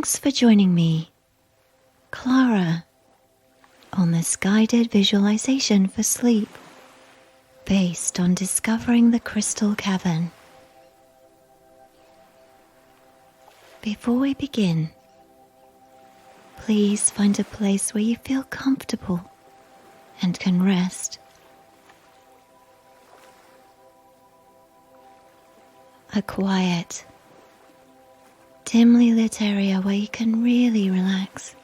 Thanks for joining me, Clara, on this guided visualization for sleep based on discovering the Crystal Cavern. Before we begin, please find a place where you feel comfortable and can rest. A quiet, dimly lit area where you can really relax.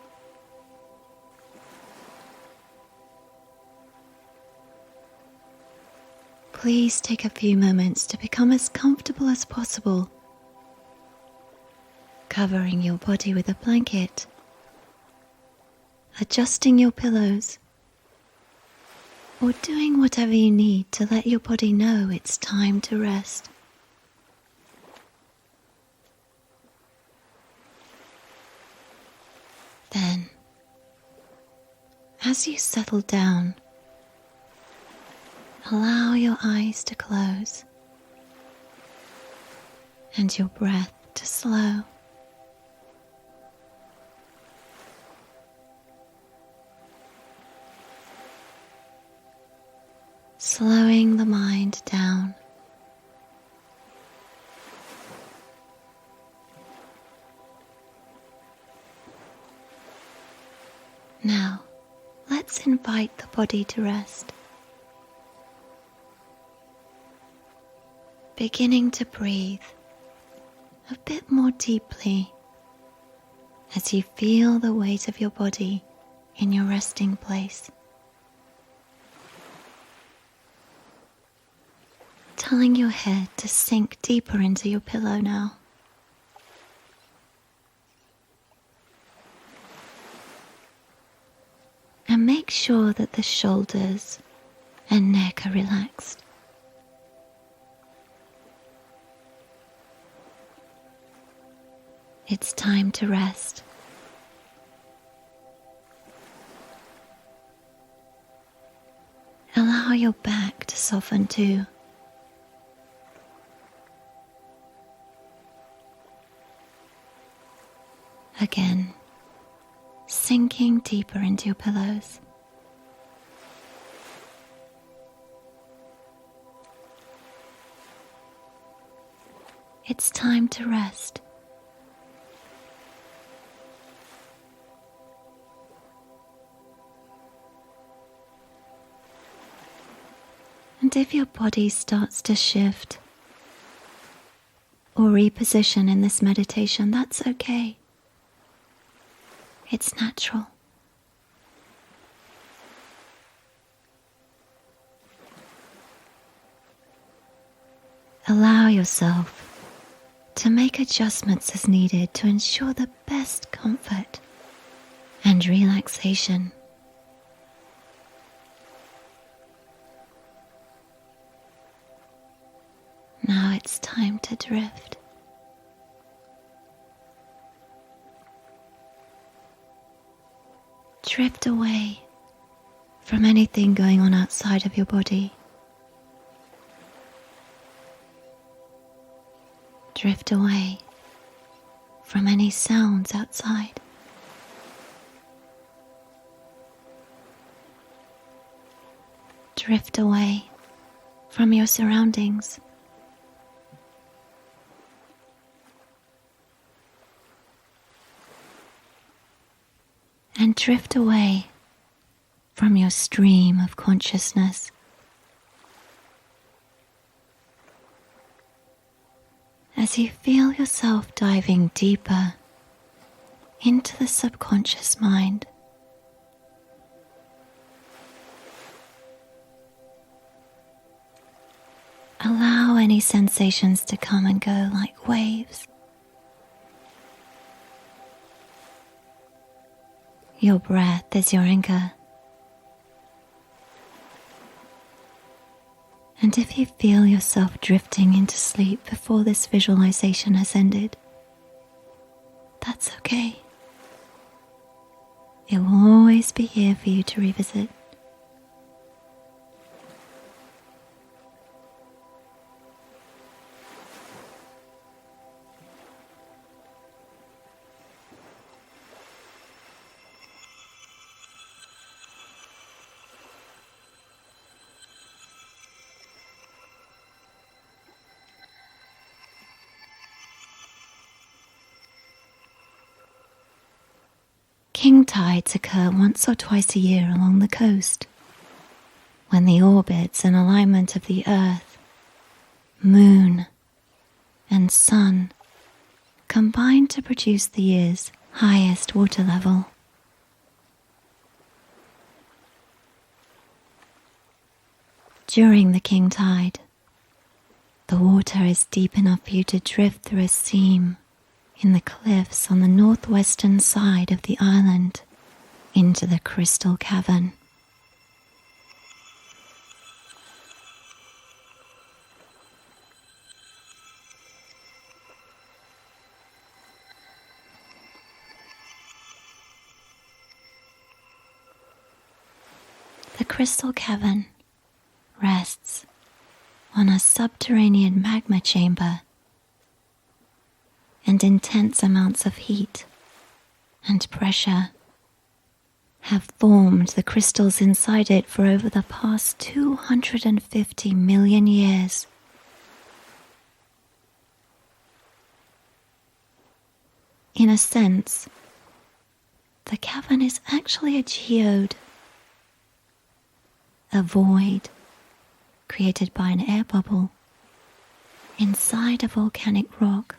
Please take a few moments to become as comfortable as possible, covering your body with a blanket, adjusting your pillows, or doing whatever you need to let your body know it's time to rest. Then, as you settle down, allow your eyes to close and your breath to slow. Slowing the mind down. Now, let's invite the body to rest. Beginning to breathe a bit more deeply as you feel the weight of your body in your resting place. Telling your head to sink deeper into your pillow now. And make sure that the shoulders and neck are relaxed. It's time to rest. Allow your back to soften too. Again, sinking deeper into your pillows. It's time to rest. And if your body starts to shift or reposition in this meditation, that's okay. It's natural. Allow yourself to make adjustments as needed to ensure the best comfort and relaxation. Now it's time to drift. Drift away from anything going on outside of your body. Drift away from any sounds outside. Drift away from your surroundings. And drift away from your stream of consciousness. As you feel yourself diving deeper into the subconscious mind. Allow any sensations to come and go like waves. Your breath is your anchor. And if you feel yourself drifting into sleep before this visualization has ended, that's okay. It will always be here for you to revisit. King tides occur once or twice a year along the coast, when the orbits and alignment of the Earth, Moon, and Sun combine to produce the year's highest water level. During the king tide, the water is deep enough for you to drift through a seam in the cliffs on the northwestern side of the island into the Crystal Cavern. The Crystal Cavern rests on a subterranean magma chamber, and intense amounts of heat and pressure have formed the crystals inside it for over the past 250 million years. In a sense, the cavern is actually a geode, a void created by an air bubble inside a volcanic rock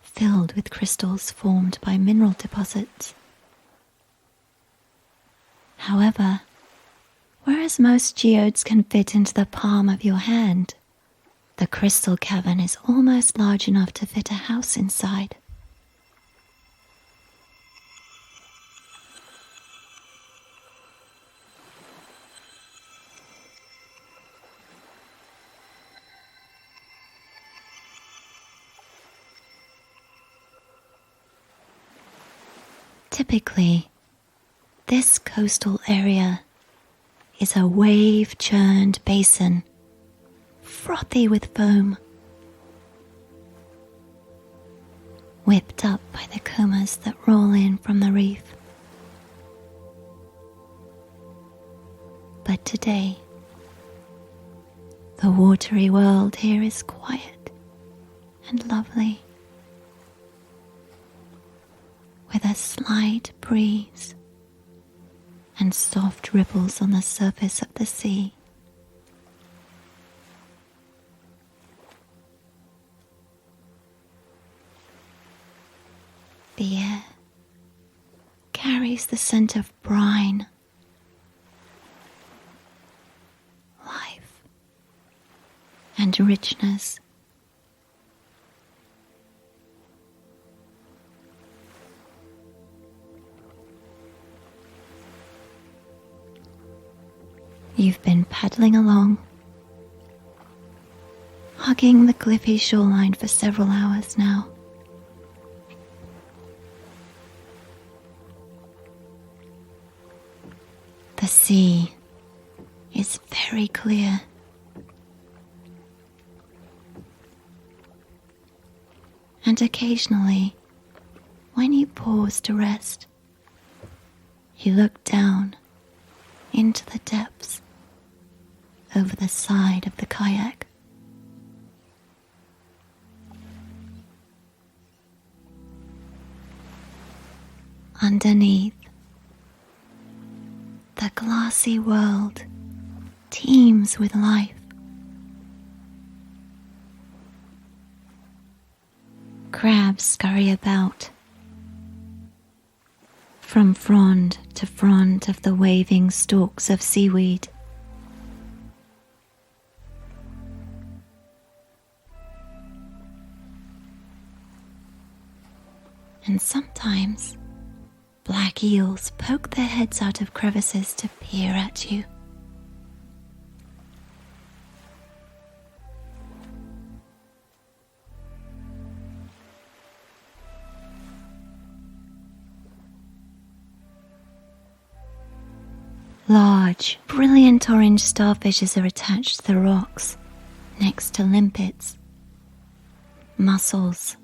filled with crystals formed by mineral deposits. However, whereas most geodes can fit into the palm of your hand, the Crystal Cavern is almost large enough to fit a house inside. Typically, this coastal area is a wave-churned basin, frothy with foam, whipped up by the comas that roll in from the reef. But today, the watery world here is quiet and lovely, with a slight breeze and soft ripples on the surface of the sea. The air carries the scent of brine, life, and richness. You've been paddling along, hugging the cliffy shoreline for several hours now. The sea is very clear. And occasionally, when you pause to rest, you look down into the depths over the side of the kayak. Underneath, the glassy world teems with life. Crabs scurry about, from frond to frond of the waving stalks of seaweed. And sometimes black eels poke their heads out of crevices to peer at you. Large, brilliant orange starfishes are attached to the rocks next to limpets, mussels,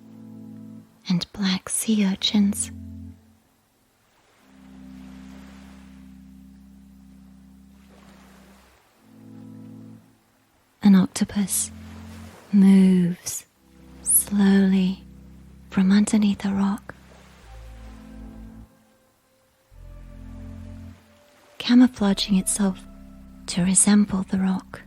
and black sea urchins. An octopus moves slowly from underneath a rock, camouflaging itself to resemble the rock.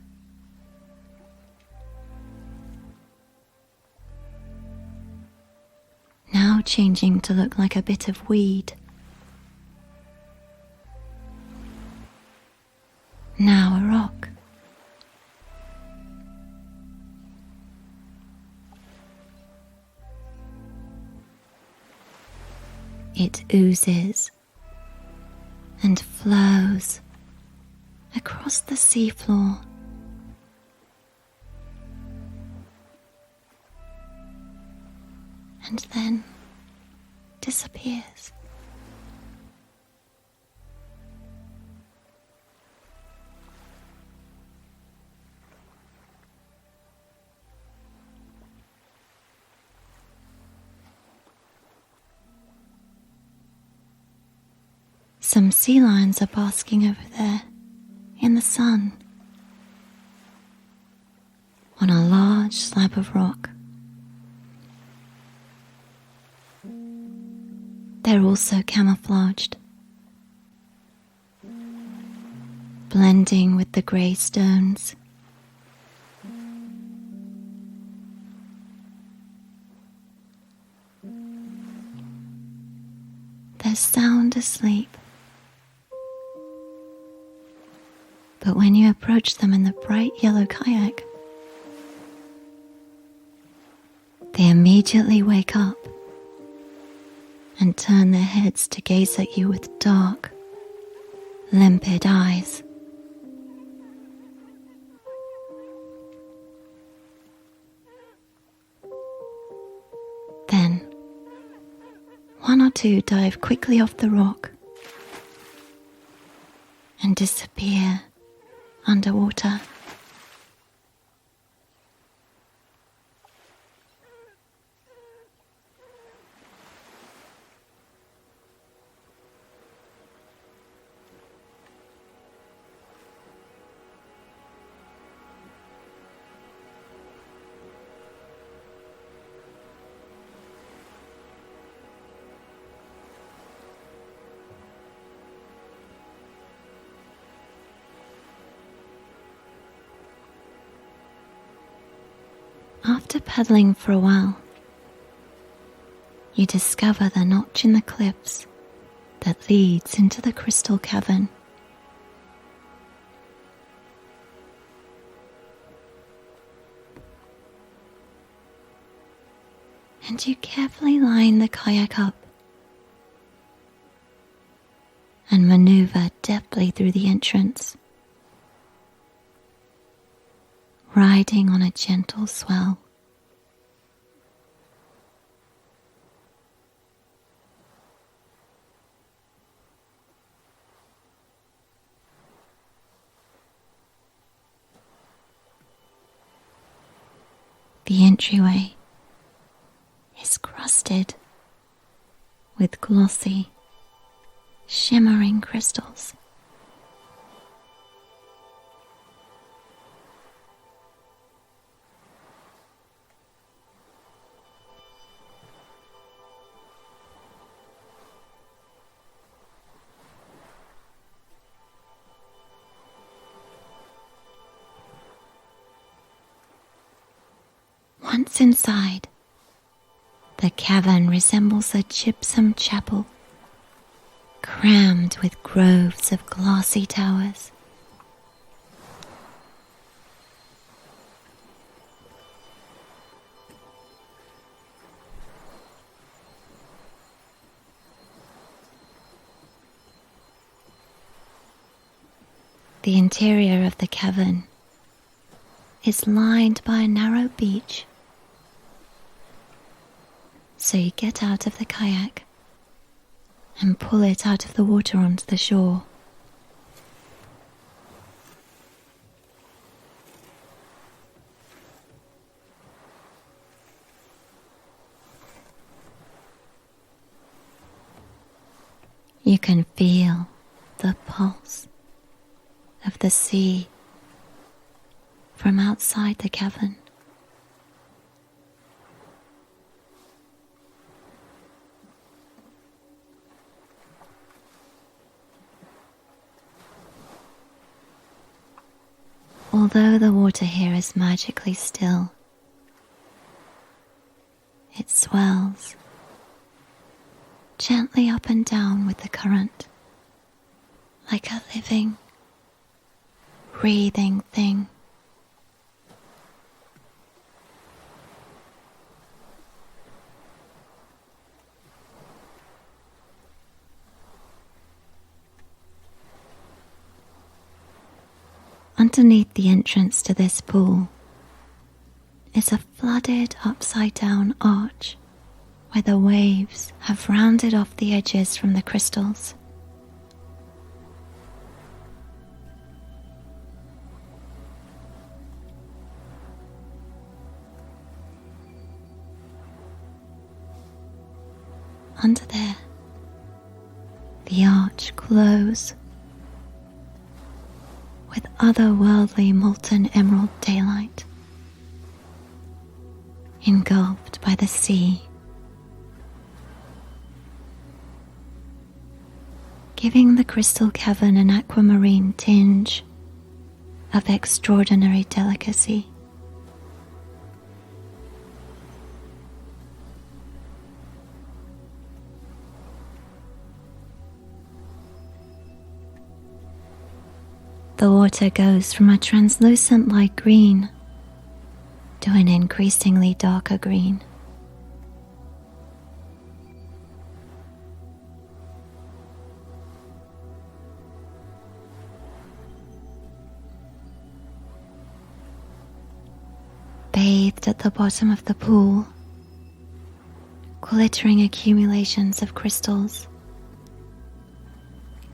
Now changing to look like a bit of weed. Now a rock. It oozes and flows across the seafloor. And then disappears. Some sea lions are basking over there in the sun on a large slab of rock. They're also camouflaged, blending with the grey stones. They're sound asleep. But when you approach them in the bright yellow kayak, they immediately wake up and turn their heads to gaze at you with dark, limpid eyes. Then, one or two dive quickly off the rock and disappear underwater. After paddling for a while, you discover the notch in the cliffs that leads into the Crystal Cavern. And you carefully line the kayak up and maneuver deftly through the entrance, riding on a gentle swell. The entryway is crusted with glossy, shimmering crystals. Once inside, the cavern resembles a gypsum chapel, crammed with groves of glassy towers. The interior of the cavern is lined by a narrow beach. So you get out of the kayak and pull it out of the water onto the shore. You can feel the pulse of the sea from outside the cavern. Although the water here is magically still, it swells gently up and down with the current, like a living, breathing thing. Underneath the entrance to this pool is a flooded upside-down arch where the waves have rounded off the edges from the crystals. Under there, the arch glows with otherworldly molten emerald daylight, engulfed by the sea, giving the Crystal Cavern an aquamarine tinge of extraordinary delicacy. The water goes from a translucent light green to an increasingly darker green. Bathed at the bottom of the pool, glittering accumulations of crystals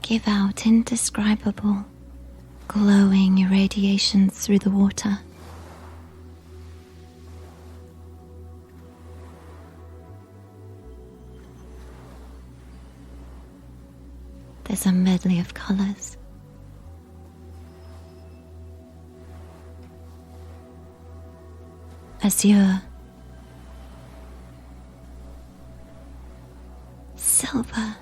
give out indescribable, glowing irradiations through the water. There's a medley of colors. Azure, silver,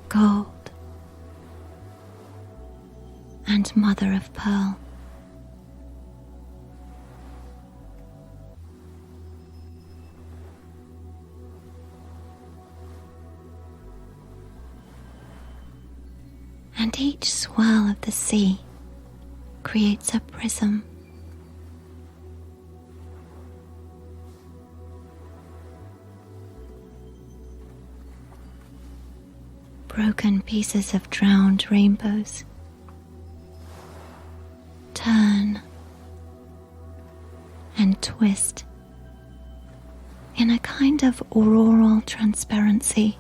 gold, and mother of pearl. And each swirl of the sea creates a prism. Broken pieces of drowned rainbows turn and twist in a kind of auroral transparency.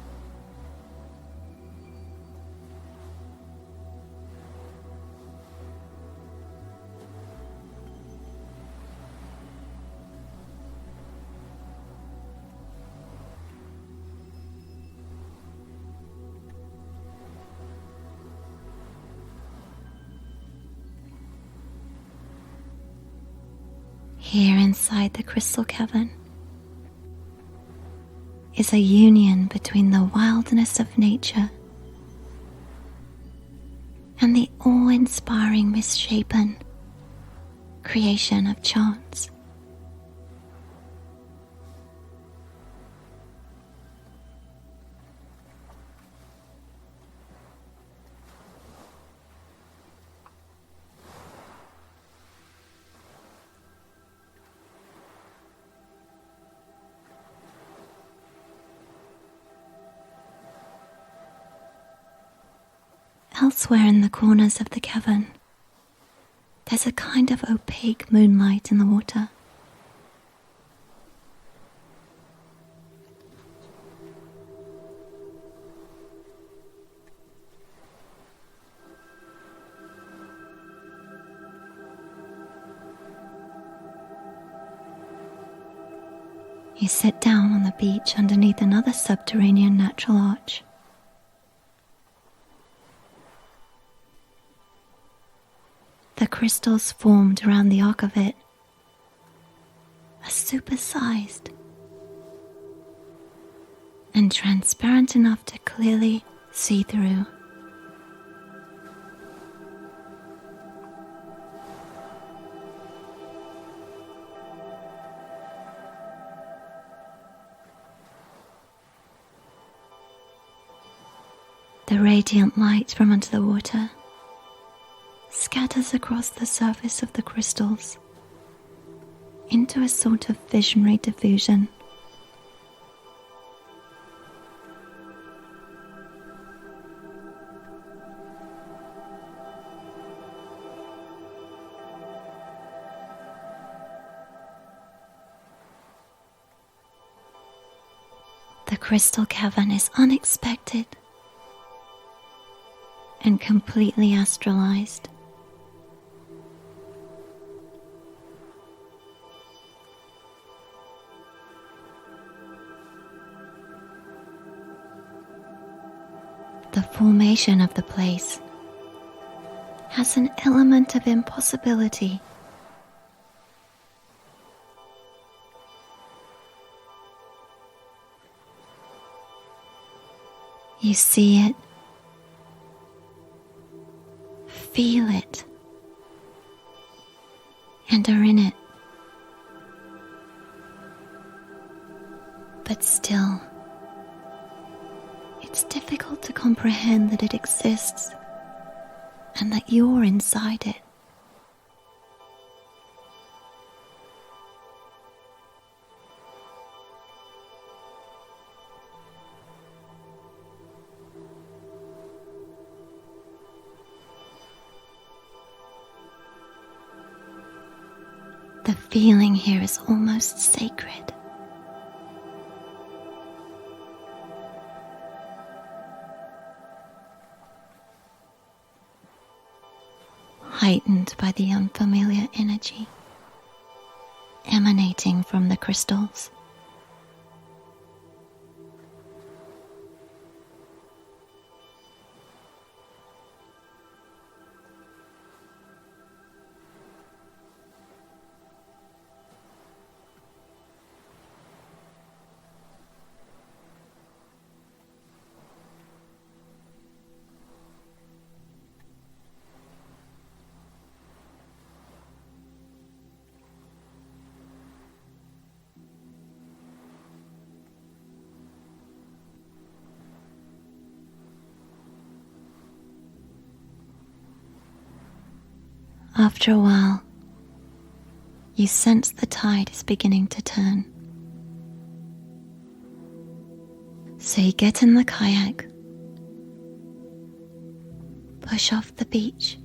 Here inside the Crystal Cavern is a union between the wildness of nature and the awe-inspiring misshapen creation of chance. Elsewhere in the corners of the cavern, there's a kind of opaque moonlight in the water. You sit down on the beach underneath another subterranean natural arch. The crystals formed around the arc of it are supersized and transparent enough to clearly see through. The radiant light from under the water scatters across the surface of the crystals into a sort of visionary diffusion. The Crystal Cavern is unexpected and completely astralized. The formation of the place has an element of impossibility. You see it, feel it, and are in it. But still, it's difficult to comprehend that it exists and that you're inside it. The feeling here is almost sacred. Heightened by the unfamiliar energy emanating from the crystals. After a while, you sense the tide is beginning to turn. So you get in the kayak, push off the beach,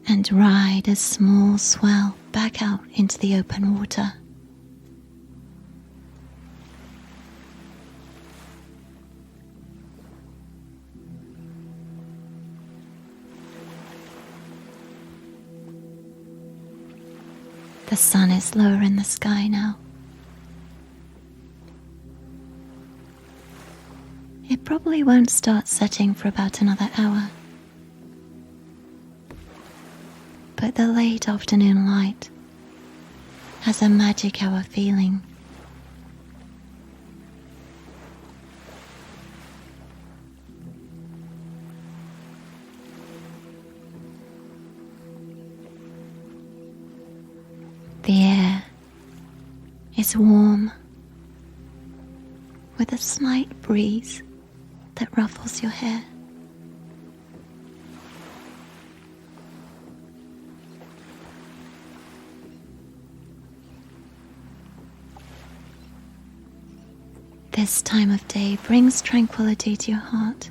and ride a small swell back out into the open water. The sun is lower in the sky now. It probably won't start setting for about another hour. But the late afternoon light has a magic hour feeling. The air is warm with a slight breeze that ruffles your hair. This time of day brings tranquility to your heart.